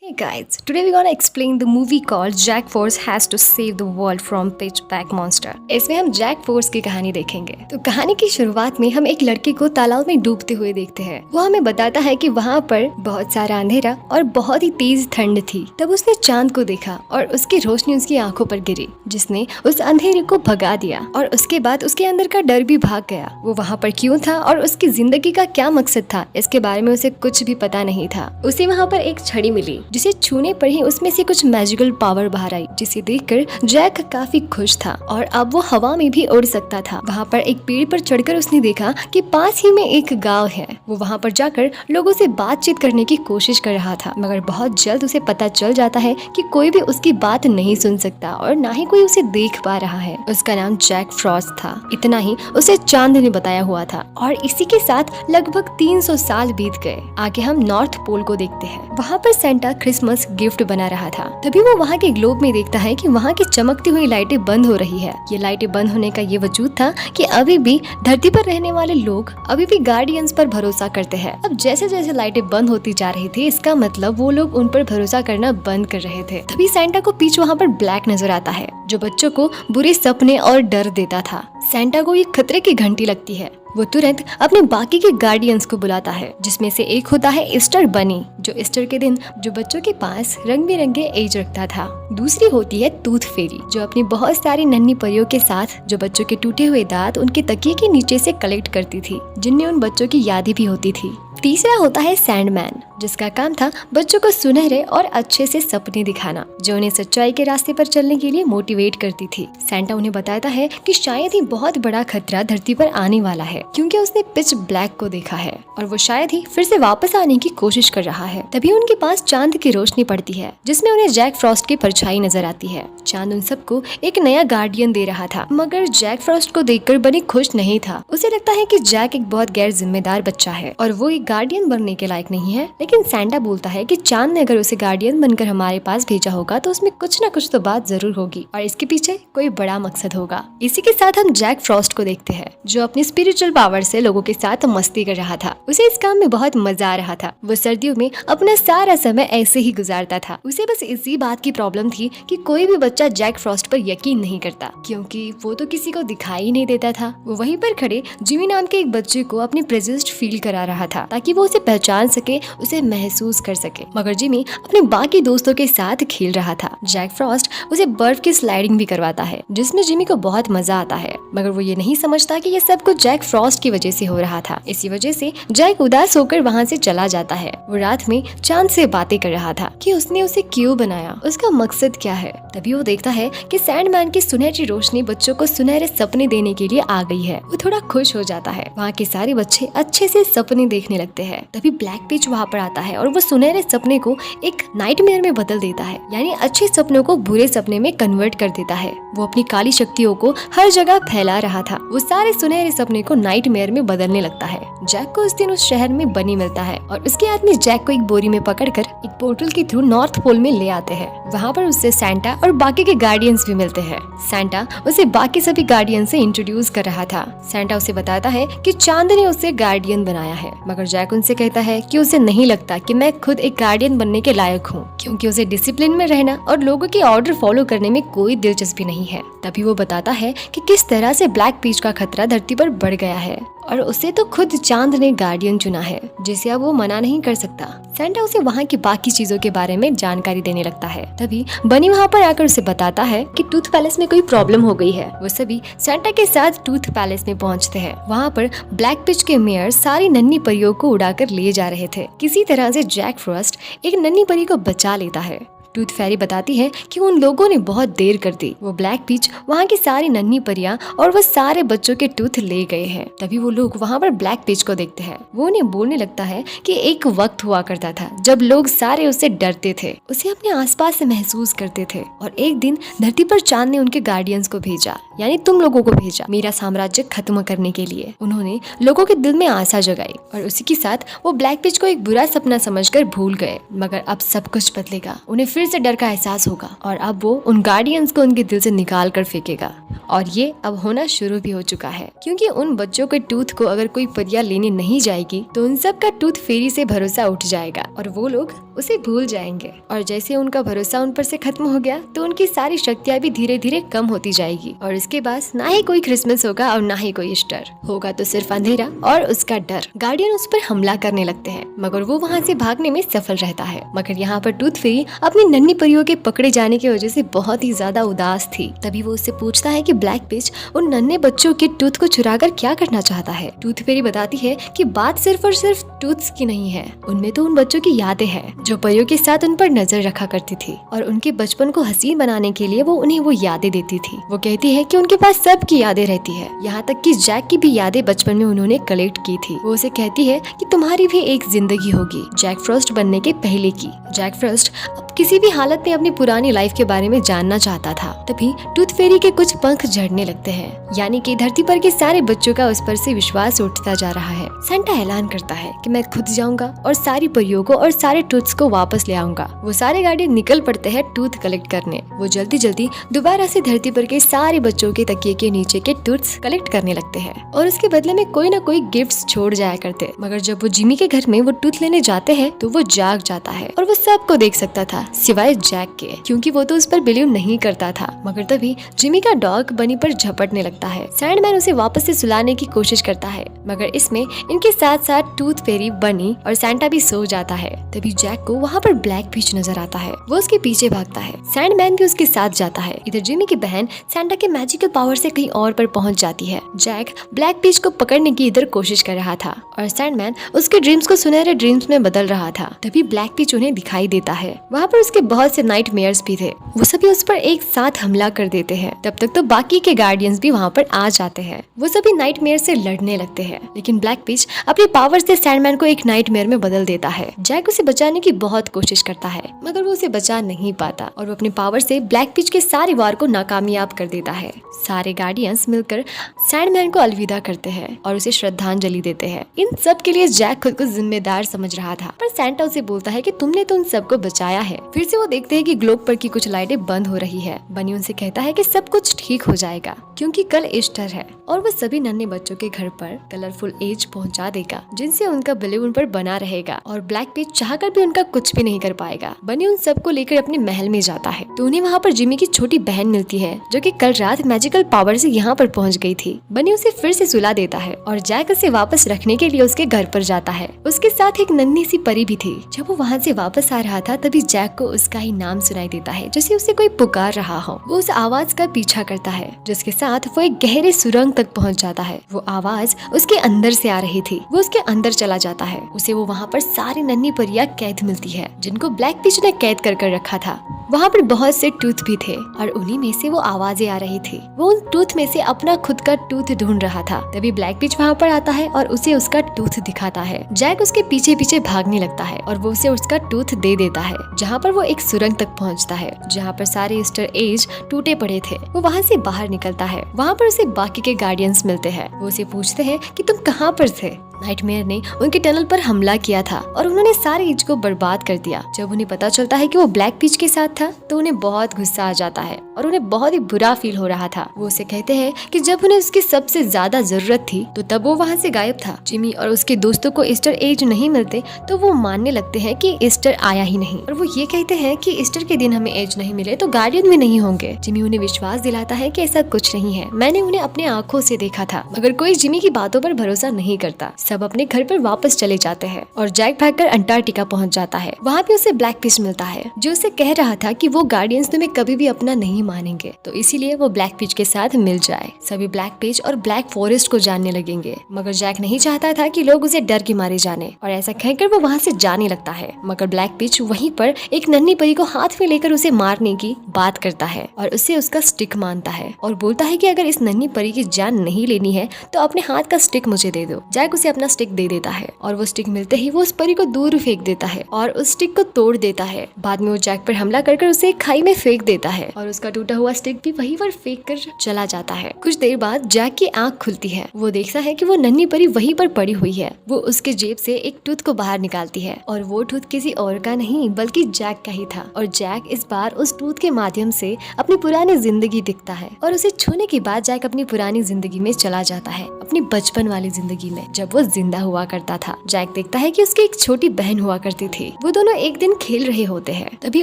Hey guys, today we're gonna explain the movie called Jack Force Has to Save the World from Pitch Black Monster। इसमें हम Jack force की कहानी देखेंगे। तो कहानी की शुरुआत में हम एक लड़के को तालाब में डूबते हुए देखते हैं। वो हमें बताता है कि वहाँ पर बहुत सारा अंधेरा और बहुत ही तेज ठंड थी। तब उसने चांद को देखा और उसकी रोशनी उसकी आंखों पर गिरी, जिसने उस अंधेरे को भगा दिया और उसके बाद उसके अंदर का डर भी भाग गया। वो वहाँ पर क्यों था और उसकी जिंदगी का क्या मकसद था, इसके बारे में उसे कुछ भी पता नहीं था। उसे वहाँ पर एक छड़ी मिली जिसे छूने पर ही उसमें से कुछ मैजिकल पावर बाहर आई, जिसे देखकर जैक काफी खुश था और अब वो हवा में भी उड़ सकता था। वहाँ पर एक पेड़ पर चढ़कर उसने देखा कि पास ही में एक गांव है। वो वहाँ पर जाकर लोगों से बातचीत करने की कोशिश कर रहा था, मगर बहुत जल्द उसे पता चल जाता है कि कोई भी उसकी बात नहीं सुन सकता और ना ही कोई उसे देख पा रहा है। उसका नाम जैक फ्रॉस्ट था, इतना ही उसे चांद ने बताया हुआ था। और इसी के साथ लगभग 300 साल बीत गए। आगे हम नॉर्थ पोल को देखते हैं। वहाँ पर सेंटा क्रिसमस गिफ्ट बना रहा था। तभी वो वहाँ के ग्लोब में देखता है कि वहाँ की चमकती हुई लाइटें बंद हो रही है। ये लाइटें बंद होने का ये वजूद था कि अभी भी धरती पर रहने वाले लोग अभी भी गार्डियंस पर भरोसा करते हैं। अब जैसे जैसे लाइटें बंद होती जा रही थी, इसका मतलब वो लोग उन पर भरोसा करना बंद कर रहे थे। तभी सेंटा को पीछे वहाँ पर ब्लैक नजर आता है, जो बच्चों को बुरे सपने और डर देता था। सेंटा को ये खतरे की घंटी लगती है। वो तुरंत अपने बाकी के गार्डियंस को बुलाता है, जिसमें से एक होता है ईस्टर बनी, जो ईस्टर के दिन जो बच्चों के पास रंग बिरंगे एज रखता था। दूसरी होती है टूथ फेरी, जो अपनी बहुत सारी नन्ही परियों के साथ जो बच्चों के टूटे हुए दांत उनके तकिए के नीचे से कलेक्ट करती थी, जिनमें उन बच्चों की यादें भी होती थी। तीसरा होता है सैंडमैन, जिसका काम था बच्चों को सुनहरे और अच्छे से सपने दिखाना, जो उन्हें सच्चाई के रास्ते पर चलने के लिए मोटिवेट करती थी। सेंटा उन्हें बताता है कि शायद ही बहुत बड़ा खतरा धरती पर आने वाला है, क्योंकि उसने पिच ब्लैक को देखा है और वो शायद ही फिर से वापस आने की कोशिश कर रहा है। तभी उनके पास चांद की रोशनी पड़ती है, जिसमें उन्हें जैक फ्रॉस्ट की परछाई नजर आती है। चांद उन सबको एक नया गार्डियन दे रहा था, मगर जैक फ्रॉस्ट को देखकर बनी खुश नहीं था। उसे लगता है कि जैक एक बहुत गैर जिम्मेदार बच्चा है और वो एक गार्डियन बनने के लायक नहीं है। लेकिन सेंटा बोलता है कि चांद ने अगर उसे गार्डियन बनकर हमारे पास भेजा होगा तो उसमें कुछ न कुछ तो बात जरूर होगी और इसके पीछे कोई बड़ा मकसद होगा। इसी के साथ हम जैक फ्रॉस्ट को देखते हैं, जो अपनी स्पिरिचुअल पावर से लोगों के साथ मस्ती कर रहा था। उसे इस काम में बहुत मजा आ रहा था। वो सर्दियों में अपना सारा समय ऐसे ही गुजारता था। उसे बस इसी बात की प्रॉब्लम थी कि कोई भी बच्चा जैक फ्रॉस्ट पर यकीन नहीं करता, क्योंकि वो तो किसी को दिखाई नहीं देता था। वो वहीं पर खड़े जिमी नाम के एक बच्चे को अपनी प्रेजेंस फील करा रहा था, ताकि वो उसे पहचान सके, उसे महसूस कर सके। मगर जिमी अपने बाकी दोस्तों के साथ खेल रहा था। जैक फ्रॉस्ट उसे बर्फ की स्लाइडिंग भी करवाता है, जिसमें जिमी को बहुत मजा आता है, मगर वो ये नहीं समझता कि ये सब कुछ जैक फ्रॉस्ट की वजह से हो रहा था। इसी वजह से जैक उदास होकर वहाँ से चला जाता है। वो रात में चांद से बातें कर रहा था कि उसने उसे क्यों बनाया, उसका मकसद क्या है। तभी वो देखता है कि सैंडमैन की सुनहरी रोशनी बच्चों को सुनहरे सपने देने के लिए आ गई है। वो थोड़ा खुश हो जाता है। वहाँ के सारे बच्चे अच्छे से सपने देखने लगते हैं। तभी ब्लैक पिच वहाँ पर आता है और वो सुनहरे सपने को एक नाइटमेयर में बदल देता है, यानी अच्छे सपनों को बुरे सपने में कन्वर्ट कर देता है। वो अपनी काली शक्तियों को हर जगह फैला रहा था। वो सारे सुनहरे सपने को नाइटमेयर में बदलने लगता है। जैक को उस दिन उस शहर में बनी मिलता है और उसके आदमी जैक को एक बोरी में पकड़कर एक पोर्टल के थ्रू नॉर्थ पोल में ले आते हैं। वहाँ पर उससे सैंटा और बाकी के गार्डियंस भी मिलते हैं। सैंटा उसे बाकी सभी गार्डियन से इंट्रोड्यूस कर रहा था। सैंटा उसे बताता है कि चांद ने उसे गार्डियन बनाया है, मगर जैक उनसे कहता है कि उसे नहीं लगता कि मैं खुद एक गार्डियन बनने के लायक हूँ, क्योंकि उसे डिसिप्लिन में रहना और लोगों के ऑर्डर फॉलो करने में कोई दिलचस्पी नहीं है। तभी वो बताता है कि किस तरह से ब्लैक पीच का खतरा धरती पर बढ़ गया है और उसे तो खुद चांद ने गार्डियन चुना है, जिसे अब वो मना नहीं कर सकता। सेंटा उसे वहाँ की बाकी चीजों के बारे में जानकारी देने लगता है। तभी बनी वहाँ पर आकर उसे बताता है कि टूथ पैलेस में कोई प्रॉब्लम हो गई है। वो सभी सेंटा के साथ टूथ पैलेस में पहुँचते हैं। वहाँ पर ब्लैक पिच के मेयर सारी नन्ही परियों को उड़ाकर ले जा रहे थे। किसी तरह से जैक फ्रॉस्ट एक नन्ही परी को बचा लेता है। टूथ फेरी बताती है कि उन लोगों ने बहुत देर कर दी। वो ब्लैक पिच, वहाँ की सारी नन्ही परियां और वो सारे बच्चों के टूथ ले गए हैं। तभी वो लोग वहाँ पर ब्लैक पिच को देखते हैं। वो उन्हें बोलने लगता है कि एक वक्त हुआ करता था जब लोग सारे उससे डरते थे, उसे अपने आसपास से महसूस करते थे, और एक दिन धरती पर चांद ने उनके गार्डियंस को भेजा, यानी तुम लोगों को भेजा, मेरा साम्राज्य खत्म करने के लिए। उन्होंने लोगों के दिल में आशा जगाई और उसी के साथ वो ब्लैक पिच को एक बुरा सपना समझकर भूल गए। मगर अब सब कुछ बदलेगा। उन्हें फिर फिर से डर का एहसास होगा और अब वो उन गार्डियंस को उनके दिल से निकाल कर फेंकेगा। और ये अब होना शुरू भी हो चुका है, क्योंकि उन बच्चों के टूथ को अगर कोई परिया लेने नहीं जाएगी तो उन सब का टूथ फेरी से भरोसा उठ जाएगा और वो लोग उसे भूल जाएंगे। और जैसे उनका भरोसा उन पर से खत्म हो गया तो उनकी सारी शक्तियाँ भी धीरे धीरे कम होती जाएगी और इसके बाद ना ही कोई क्रिसमस होगा और ना ही कोई ईस्टर होगा, तो सिर्फ अंधेरा और उसका डर। गार्डियन उस पर हमला करने लगते हैं मगर वो वहाँ से भागने में सफल रहता है। मगर यहाँ पर टूथ फेरी अपनी नन्ही परियों के पकड़े जाने की वजह से बहुत ही ज्यादा उदास थी। तभी वो उससे पूछता है कि ब्लैक पिच उन नन्हे बच्चों के टूथ को चुराकर क्या करना चाहता है। टूथ फेरी बताती है कि बात सिर्फ और सिर्फ टूथ्स की नहीं है, उनमें तो उन बच्चों की यादें हैं जो परियों के साथ उन पर नजर रखा करती थी और उनके बचपन को हसीन बनाने के लिए वो उन्हें वो यादें देती थी। वो कहती है कि उनके पास सबकी यादें रहती है, यहाँ तक कि जैक की भी यादें बचपन में उन्होंने कलेक्ट की थी। वो उसे कहती है कि तुम्हारी भी एक जिंदगी होगी जैक फ्रॉस्ट बनने के पहले की। जैक फ्रॉस्ट अब किसी भी हालत में अपनी पुरानी लाइफ के बारे में जानना चाहता था। तभी टूथ फेरी के कुछ पंख झड़ने लगते हैं, यानी कि धरती पर के सारे बच्चों का उस पर से विश्वास उठता जा रहा है। सेंटा ऐलान करता है कि मैं खुद जाऊंगा और सारी परियों को और सारे टूथ्स को वापस ले आऊंगा। वो सारे गार्डियन निकल पड़ते हैं टूथ कलेक्ट करने। वो जल्दी जल्दी दोबारा से धरती पर के सारे बच्चों के तकिए के नीचे के टूथ्स कलेक्ट करने लगते हैं और उसके बदले में कोई ना कोई गिफ्ट्स छोड़ जाया करते। मगर जब वो जिमी के घर में वो टूथ लेने जाते हैं तो वो जाग जाता है और वो सबको देख सकता था सिवाय जैक के, क्योंकि वो तो उस पर बिलीव नहीं करता था। मगर तभी जिमी का डॉग बनी पर झपटने लगता है। सैंडमैन उसे वापस से सुलाने की कोशिश करता है मगर इसमें इनके साथ साथ टूथ फेरी बनी और सैंटा भी सो जाता है। तभी जैक को वहाँ पर ब्लैक पिच नजर आता है। वो उसके पीछे भागता है। सैंडमैन भी उसके साथ जाता है। इधर जिमी की बहन सैंटा के मैजिकल पावर से कहीं और पर पहुंच जाती है। जैक ब्लैक पिच को पकड़ने की इधर कोशिश कर रहा था और सैंडमैन उसके ड्रीम्स को सुनहरे ड्रीम्स में बदल रहा था। तभी ब्लैक पिच उन्हें दिखाई देता है। वहाँ पर उसके बहुत से नाइटमेयर्स भी थे। वो सभी उस पर एक साथ हमला कर देते हैं। तब तक तो बाकी के गार्डियंस भी वहाँ पर आ जाते हैं। वो सभी नाइटमेयर से लड़ने लगते हैं, लेकिन ब्लैक पिच अपनी पावर से सैंडमैन को एक नाइटमेयर में बदल देता है। जैक उसे बचाने की बहुत कोशिश करता है मगर वो उसे बचा नहीं पाता और वो अपनी पावर से ब्लैक पिच के सारे वार को नाकामयाब कर देता है। सारे गार्डियंस मिलकर सैंडमैन को अलविदा करते हैं और उसे श्रद्धांजलि देते हैं। इन सब के लिए जैक खुद को जिम्मेदार समझ रहा था, पर सैंटा उसे बोलता है कि तुमने तो उन सबको बचाया है। फिर से वो देखते हैं कि ग्लोब पर की कुछ लाइटें बंद हो रही है। बनी उनसे कहता है कि सब कुछ ठीक हो जाएगा क्योंकि कल ईस्टर है और वो सभी नन्हे बच्चों के घर पर कलरफुल एज पहुंचा देगा, जिनसे उनका बिलीव उन पर बना रहेगा और ब्लैक पिच चाहकर भी उनका कुछ भी नहीं कर पाएगा। बनी उन सबको लेकर अपने महल में जाता है तो उन्हें वहाँ पर जिमी की छोटी बहन मिलती है जो कि कल रात मैजिकल पावर से यहाँ पर पहुँच गई थी। बनी उसे फिर से सुला देता है और जैक उसे वापस रखने के लिए उसके घर पर जाता है। उसके साथ एक नन्ही सी परी भी थी। जब वो वहाँ से वापस आ रहा था तभी जैक को उसका ही नाम सुनाई देता है, जैसे उसे कोई पुकार रहा हो। वो उस आवाज का पीछा करता है जिसके साथ वो एक गहरे सुरंग तक पहुँच जाता है। वो आवाज उसके अंदर से आ रही थी। वो उसके अंदर चला जाता है। उसे वो वहाँ पर सारी नन्ही परियां कैद मिलती है जिनको ब्लैक पिच ने कैद कर रखा था। वहाँ पर बहुत से टूथ भी थे और उन्हीं में से वो आवाजें आ रही थी। वो उन टूथ में से अपना खुद का टूथ ढूंढ रहा था। तभी ब्लैक पिच वहाँ पर आता है और उसे उसका टूथ दिखाता है। जैक उसके पीछे पीछे भागने लगता है और वो उसे उसका टूथ दे देता है, जहाँ पर वो एक सुरंग तक पहुँचता है जहाँ पर सारे ईस्टर एज टूटे पड़े थे। वो वहाँ से बाहर निकलता है। वहाँ पर उसे बाकी के गार्डियंस मिलते हैं। वो उसे पूछते हैं कि तुम कहाँ पर थे। नाइटमेयर ने उनके टनल पर हमला किया था और उन्होंने सारे एज को बर्बाद कर दिया। जब उन्हें पता चलता है कि वो ब्लैक पिच के साथ था तो उन्हें बहुत गुस्सा आ जाता है और उन्हें बहुत ही बुरा फील हो रहा था। वो उसे कहते हैं कि जब उन्हें उसकी सबसे ज्यादा जरूरत थी तो तब वो वहाँ से गायब था। जिमी और उसके दोस्तों को ईस्टर एज नहीं मिलते तो वो मानने लगते हैं कि ईस्टर आया ही नहीं और वो ये कहते हैं कि ईस्टर के दिन हमें एज नहीं मिले तो गार्डियन भी नहीं होंगे। जिमी उन्हें विश्वास दिलाता है कि ऐसा कुछ नहीं है, मैंने उन्हें अपने आंखों से देखा था। मगर कोई जिमी की बातों पर भरोसा नहीं करता। सब अपने घर पर वापस चले जाते हैं और जैक भागकर अंटार्कटिका पहुंच जाता है। वहाँ पे उसे ब्लैक पिच मिलता है जो उसे कह रहा था कि वो गार्डियंस तुम्हें कभी भी अपना नहीं मानेंगे, तो इसीलिए वो ब्लैक पिच के साथ मिल जाए। सभी ब्लैक पिच और ब्लैक फॉरेस्ट को जानने लगेंगे, मगर जैक नहीं चाहता था कि लोग उसे डर के मारे जाने और ऐसा कहकर वो वहाँ से जाने लगता है। मगर ब्लैक पिच वहीं पर एक नन्ही परी को हाथ में लेकर उसे मारने की बात करता है और उसे उसका स्टिक मानता है और बोलता है कि अगर इस नन्ही परी की जान नहीं लेनी है तो अपने हाथ का स्टिक मुझे दे दो। जैक उसे अपना स्टिक दे देता है और वो स्टिक मिलते ही वो उस परी को दूर फेंक देता है और उस स्टिक को तोड़ देता है। बाद में वो जैक पर हमला कर उसे एक खाई में फेंक देता है और उसका टूटा हुआ स्टिक भी वहीं पर फेंक कर चला जाता है। कुछ देर बाद जैक की आंख खुलती है। वो देखता है कि वो नन्ही परी वहीं पर पड़ी हुई है। वो उसके जेब से एक टूथ को बाहर निकालती है और वो टूथ किसी और का नहीं बल्कि जैक का ही था। और जैक इस बार उस टूथ के माध्यम से अपनी पुरानी जिंदगी दिखता है और उसे छूने के बाद जैक अपनी पुरानी जिंदगी में चला जाता है, अपनी बचपन वाली जिंदगी में जब वो जिंदा हुआ करता था। जैक देखता है कि उसकी एक छोटी बहन हुआ करती थी। वो दोनों एक दिन खेल रहे होते हैं, तभी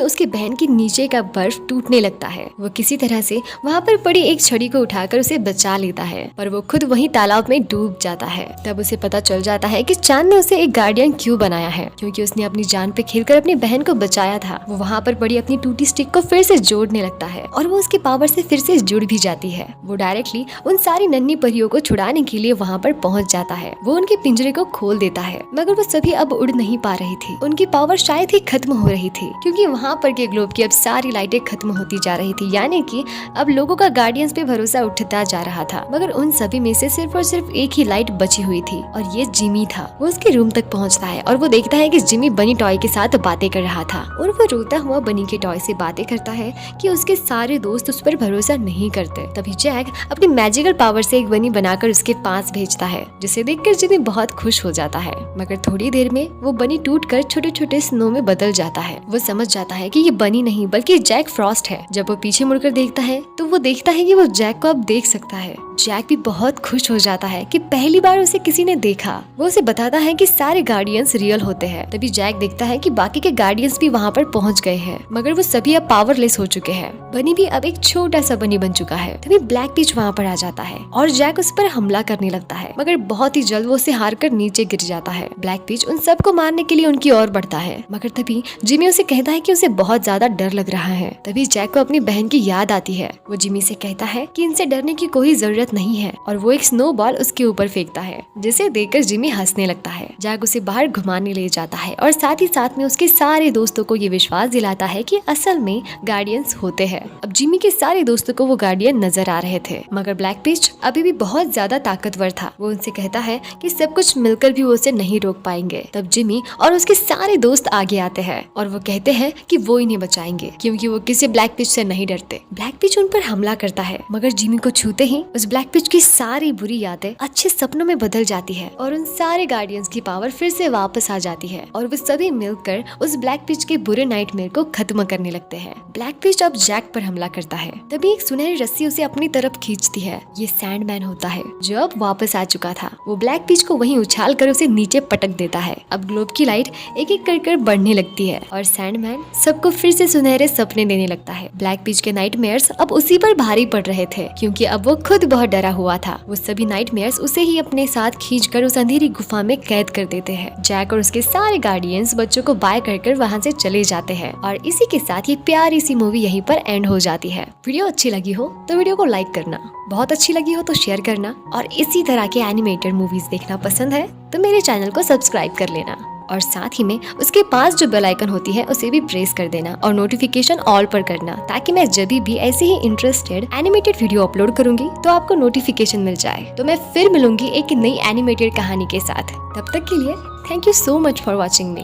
उसकी बहन के नीचे का बर्फ टूटने लगता है। वो किसी तरह से वहाँ पर पड़ी एक छड़ी को उठाकर उसे बचा लेता है, पर वो खुद वहीं तालाब में डूब जाता है। तब उसे पता चल जाता है कि चांद ने उसे एक गार्डियन क्यों बनाया है, क्योंकि उसने अपनी जान पे खेलकर अपनी बहन को बचाया था। वो वहाँ पर पड़ी अपनी टूटी स्टिक को फिर से जोड़ने लगता है और वो उसके पावर से फिर से जुड़ भी जाती है। वो डायरेक्टली उन सारी नन्ही परियों को छुड़ाने के लिए वहाँ पर पहुँच जाता है। वो उनके पिंजरे को खोल देता है, मगर वो सभी अब उड़ नहीं पा रही थी। उनकी पावर शायद ही खत्म हो रही थी, क्योंकि वहाँ पर के ग्लोब की अब सारी लाइटें खत्म होती जा रही थी। यानी कि अब लोगों का गार्डियंस पे भरोसा उठता जा रहा था। मगर उन सभी में से सिर्फ और सिर्फ एक ही लाइट बची हुई थी और ये जिमी था। वो उसके रूम तक पहुँचता है और वो देखता है कि जिमी बनी टॉय के साथ बातें कर रहा था और वो रोता हुआ बनी के टॉय से बातें करता है कि उसके सारे दोस्त उस पर भरोसा नहीं करते। तभी जैक अपनी मैजिकल पावर से एक बनी बनाकर उसके पास भेजता है, जिसे देखकर जिमी बहुत खुश हो जाता है। मगर थोड़ी देर में वो बनी टूटकर छोटे छोटे स्नो में बदल जाता है। वो समझ जाता है कि ये बनी नहीं बल्कि जैक फ्रॉस्ट है। जब वो पीछे मुड़कर देखता है तो वो देखता है कि वो जैक को अब देख सकता है। जैक भी बहुत खुश हो जाता है कि पहली बार उसे किसी ने देखा। वो उसे बताता है कि सारे गार्डियंस रियल होते हैं। तभी जैक देखता है कि बाकी के गार्डियंस भी वहाँ पर पहुँच गए हैं, मगर वो सभी अब पावरलेस हो चुके हैं। बनी भी अब एक छोटा सा बनी बन चुका है। तभी ब्लैक पिच वहाँ पर आ जाता है और जैक उस पर हमला करने लगता है, मगर बहुत ही जल्द वो उसे हार कर नीचे गिर जाता है। ब्लैक पिच उन सबको मारने के लिए उनकी ओर बढ़ता है, मगर तभी जिमी उसे कहता है कि उसे बहुत ज्यादा डर लग रहा है। तभी जैक को अपनी बहन की याद आती है। वो जिमी से कहता है कि इनसे डरने की कोई जरूरत नहीं है और वो एक स्नो बॉल उसके ऊपर फेंकता है, जिसे देखकर जिमी हंसने लगता है। जैक उसे बाहर घुमाने ले जाता है और साथ ही साथ में उसके सारे दोस्तों को ये विश्वास दिलाता है कि असल में गार्डियंस होते हैं। अब जिमी के सारे दोस्तों को वो गार्डियन नजर आ रहे थे, मगर ब्लैक पिच अभी भी बहुत ज्यादा ताकतवर था। वो उनसे कहता है कि सब कुछ मिलकर भी वो उसे नहीं रोक पाएंगे। तब जिमी और उसके सारे दोस्त आगे आते हैं और वो कहते हैं कि वो इन्हें बचाएंगे, क्योंकि वो किसी ब्लैक पिच से नहीं डरते। ब्लैक पिच उन पर हमला करता है, मगर जिमी को छूते ही उस ब्लैक पिच की सारी बुरी यादें अच्छे सपनों में बदल जाती है और उन सारे गार्डियंस की पावर फिर से वापस आ जाती है और वो सभी मिलकर उस ब्लैक पिच के बुरे नाइटमेयर को खत्म करने लगते हैं। ब्लैक पिच अब जैक पर हमला करता है। तभी एक सुनहरी रस्सी उसे अपनी तरफ खींचती है। ये सैंडमैन होता है जो अब वापस आ चुका था। वो ब्लैक पिच को वहीं उछाल कर उसे नीचे पटक देता है। अब ग्लोब की लाइट एक एक कर बढ़ने लगती है और सैंडमैन सबको फिर से सुनहरे सपने देने लगता है। ब्लैक पिच के नाइटमेयर्स अब उसी पर भारी पड़ रहे थे, क्योंकि अब वो खुद बहुत डरा हुआ था। वो सभी नाइटमेयर्स उसे ही अपने साथ खींचकर उस अंधेरी गुफा में कैद कर देते हैं। जैक और उसके सारे गार्डियंस बच्चों को बाय कर वहाँ से चले जाते हैं और इसी के साथ ये प्यारी सी मूवी यहीं पर एंड हो जाती है। वीडियो अच्छी लगी हो तो वीडियो को लाइक करना, बहुत अच्छी लगी हो तो शेयर करना और इसी तरह के एनिमेटेड मूवीज देखना पसंद है तो मेरे चैनल को सब्सक्राइब कर लेना और साथ ही में उसके पास जो बेल आइकन होती है उसे भी प्रेस कर देना और नोटिफिकेशन ऑल पर करना, ताकि मैं जब भी ऐसे ही इंटरेस्टेड एनिमेटेड वीडियो अपलोड करूंगी तो आपको नोटिफिकेशन मिल जाए। तो मैं फिर मिलूंगी एक नई एनिमेटेड कहानी के साथ। तब तक के लिए thank you so much for watching me.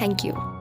Thank you.